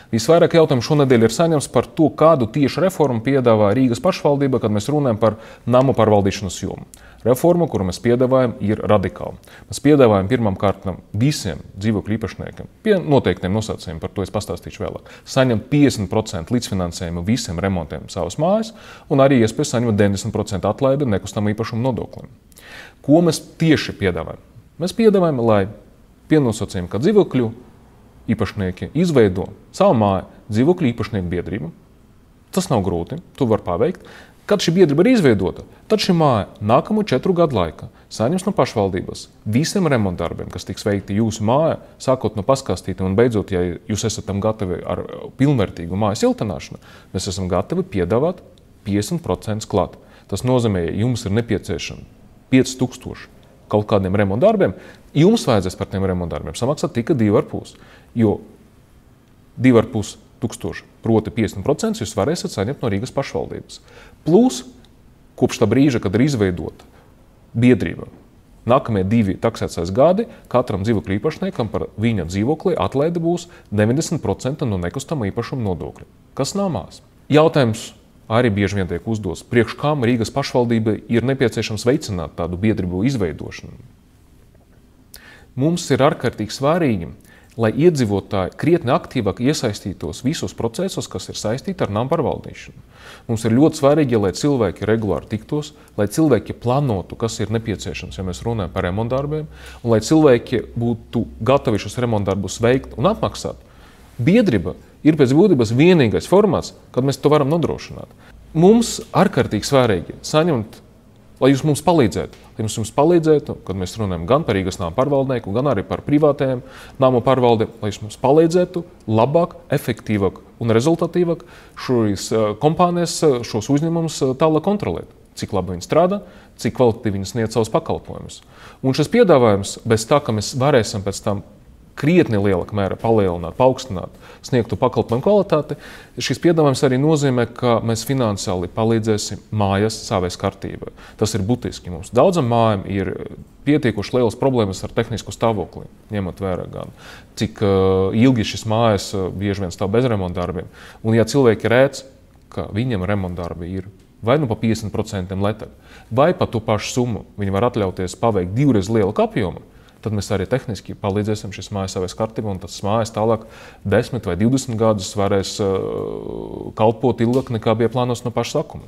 Visvairāk jautājumu šonadēļ ir saņemts par to, kādu tieši reformu piedāvā Rīgas pašvaldība, kad mēs runājam par namu pārvaldīšanas jomu. Reforma, kuru mēs piedāvājam, ir radikāla. Mēs piedāvājam pirmkārt visiem dzīvokļu īpašniekiem, pie noteiktiem nosacījumiem, par to es pastāstīšu vēlāk, saņemt 50% līdzfinansējumu visiem remontiem savas mājas un arī iespēju saņemt 90% atlaidi nekustamā īpašuma nodoklim. Ko mēs tieši piedāvājam? Mēs piedāvājam, lai pie nosacījuma, ka dzīvokļu īpašnieki izveido savu māju dzīvokļu īpašnieku biedrību. Tas nav grūti, to var paveikt. Kad šī biedrība ir izveidota, tad šī māja nākamo 4 gadu laikā saņems no pašvaldības visiem remontdarbiem, kas tiks veikti jūsu mājā, sākot no paskastītiem un beidzot, ja jūs esat tam gatavi ar pilnvērtīgu mājas siltināšanu, mēs esam gatavi piedāvāt 50% klāt. Tas nozīmē, ja jums ir nepieciešami 5000 kaut kādiem remontdarbiem, jums vajadzēs par tiem remontdarbiem samaksāt tikai 2,5. Jo 2,5 tūkstoši, proti 50% jūs varēsiet saņemt no Rīgas pašvaldības. Plus, kopš tā brīža, kad ir izveidota biedrība, nākamie 2 taksētās gadi katram dzīvokļu īpašniekam par viņa dzīvokli atlaide būs 90% no nekustamā īpašuma nodokļa. Kas nav maz? Jautājums arī bieži vien tiek uzdots, priekš kam Rīgas pašvaldībai ir nepieciešams veicināt tādu biedrību izveidošanu. Mums ir ārkārtīgi svarīgi, lai iedzīvotāji krietni aktīvāk iesaistītos visos procesos, kas ir saistīti ar namu pārvaldīšanu. Mums ir ļoti svarīgi, lai cilvēki regulāri tiktos, lai cilvēki plānotu, kas ir nepieciešams, ja mēs runājam par remontdarbiem, un lai cilvēki būtu gatavi šos remontdarbus veikt un atmaksāt. Biedrība ir pēc būtības vienīgais formāts, kad mēs to varam nodrošināt. Mums ārkārtīgi svarīgi saņemt, lai jūs mums palīdzētu. Lai mums palīdzētu, kad mēs runājam gan par Rīgas namu pārvaldnieku, gan arī par privātajiem namu pārvaldēm, lai jūs mums palīdzētu labāk, efektīvāk un rezultatīvāk šīs kompānijas, šos uzņēmumus tālāk kontrolēt. Cik labi viņi strādā, cik kvalitatīvi viņi sniedz savus pakalpojumus. Un šis piedāvājums, bez tā, ka mēs varēsim pēc tam krietni lielākā mērā palielināt, paaugstināt sniegtu pakalpojumu kvalitāti, šis piedāvājums arī nozīmē, ka mēs finansiāli palīdzēsim mājas savai kārtībai. Tas ir būtiski mums. Daudzam mājām ir pietiekoši lielas problēmas ar tehnisku stāvokli, ņemot vērā gan, cik ilgi šis mājas bieži vien stāv bez remontdarbiem. Un ja cilvēki redz, ka viņiem remontdarbi ir vai nu pa 50% lētāk, vai pa to pašu summu viņi var atļauties paveikt 2 reizes lielāku apjomu, tad mēs arī tehniski palīdzēsim šīs mājas savai kārtībai, un tas mājas tālāk 10 vai 20 gadus varēs kalpot ilgāk, nekā bija планировано на paša sākuma.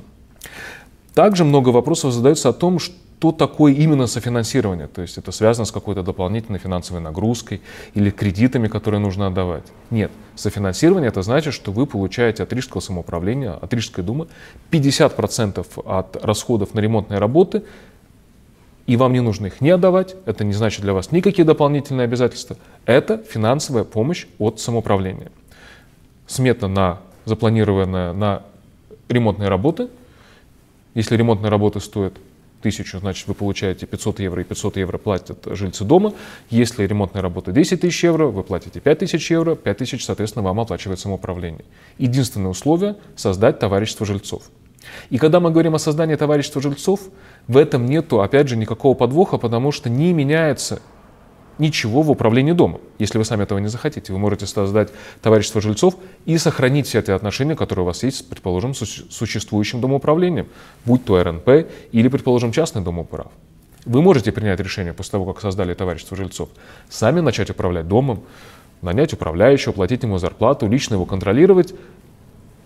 Также много вопросов задается о том, что такое именно софинансирование. То есть это связано с какой-то дополнительной финансовой нагрузкой или кредитами, которые нужно отдавать. Нет, софинансирование это значит, что вы получаете от Рижского самоуправления, от Рижской думы 50% от расходов на ремонтные работы, и вам не нужно их не отдавать, это не значит для вас никакие дополнительные обязательства. Это финансовая помощь от самоуправления. Смета запланированная на ремонтные работы. Если ремонтные работы стоят 1000, значит вы получаете 500 евро, и 500 евро платят жильцы дома. Если ремонтные работы 10 тысяч евро, вы платите 5000 евро, 5000, соответственно, вам оплачивает самоуправление. Единственное условие – создать товарищество жильцов. И когда мы говорим о создании товарищества жильцов, в этом нету, опять же, никакого подвоха, потому что не меняется ничего в управлении домом. Если вы сами этого не захотите, вы можете создать товарищество жильцов и сохранить все эти отношения, которые у вас есть, предположим, с существующим домоуправлением, будь то РНП или, предположим, частный домоуправ. Вы можете принять решение после того, как создали товарищество жильцов, сами начать управлять домом, нанять управляющего, платить ему зарплату, лично его контролировать,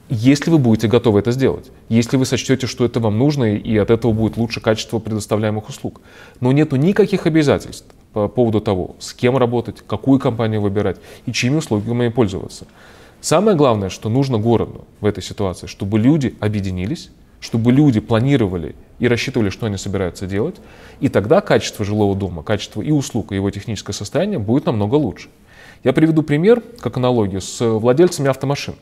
если вы будете готовы это сделать, если вы сочтете, что это вам нужно и от этого будет лучше качество предоставляемых услуг. Но нету никаких обязательств по поводу того, с кем работать, какую компанию выбирать и чьими услугами пользоваться. Самое главное, что нужно городу в этой ситуации, чтобы люди объединились, чтобы люди планировали и рассчитывали, что они собираются делать, и тогда качество жилого дома, качество и услуг, и его техническое состояние будет намного лучше. Я приведу пример, как аналогию, с владельцами автомашин.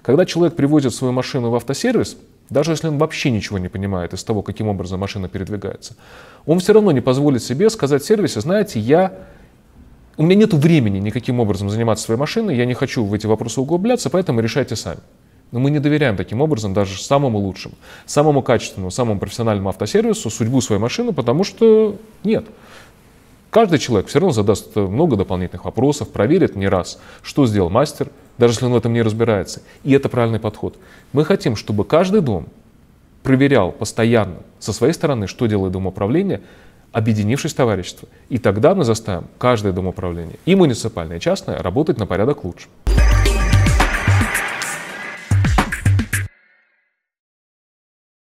Когда человек привозит свою машину в автосервис, даже если он вообще ничего не понимает из того, каким образом машина передвигается, он все равно не позволит себе сказать в сервисе: знаете, у меня нет времени никаким образом заниматься своей машиной, я не хочу в эти вопросы углубляться, поэтому решайте сами. Но мы не доверяем таким образом даже самому лучшему, самому качественному, самому профессиональному автосервису судьбу своей машины, потому что нет. каждый человек все равно задаст много дополнительных вопросов, проверит не раз, что сделал мастер, даже если он в этом не разбирается. И это правильный подход. Мы хотим, чтобы каждый дом проверял постоянно со своей стороны, что делает домоуправление, объединившись в товарищество. И тогда мы заставим каждое домоуправление, и муниципальное, и частное, работать на порядок лучше.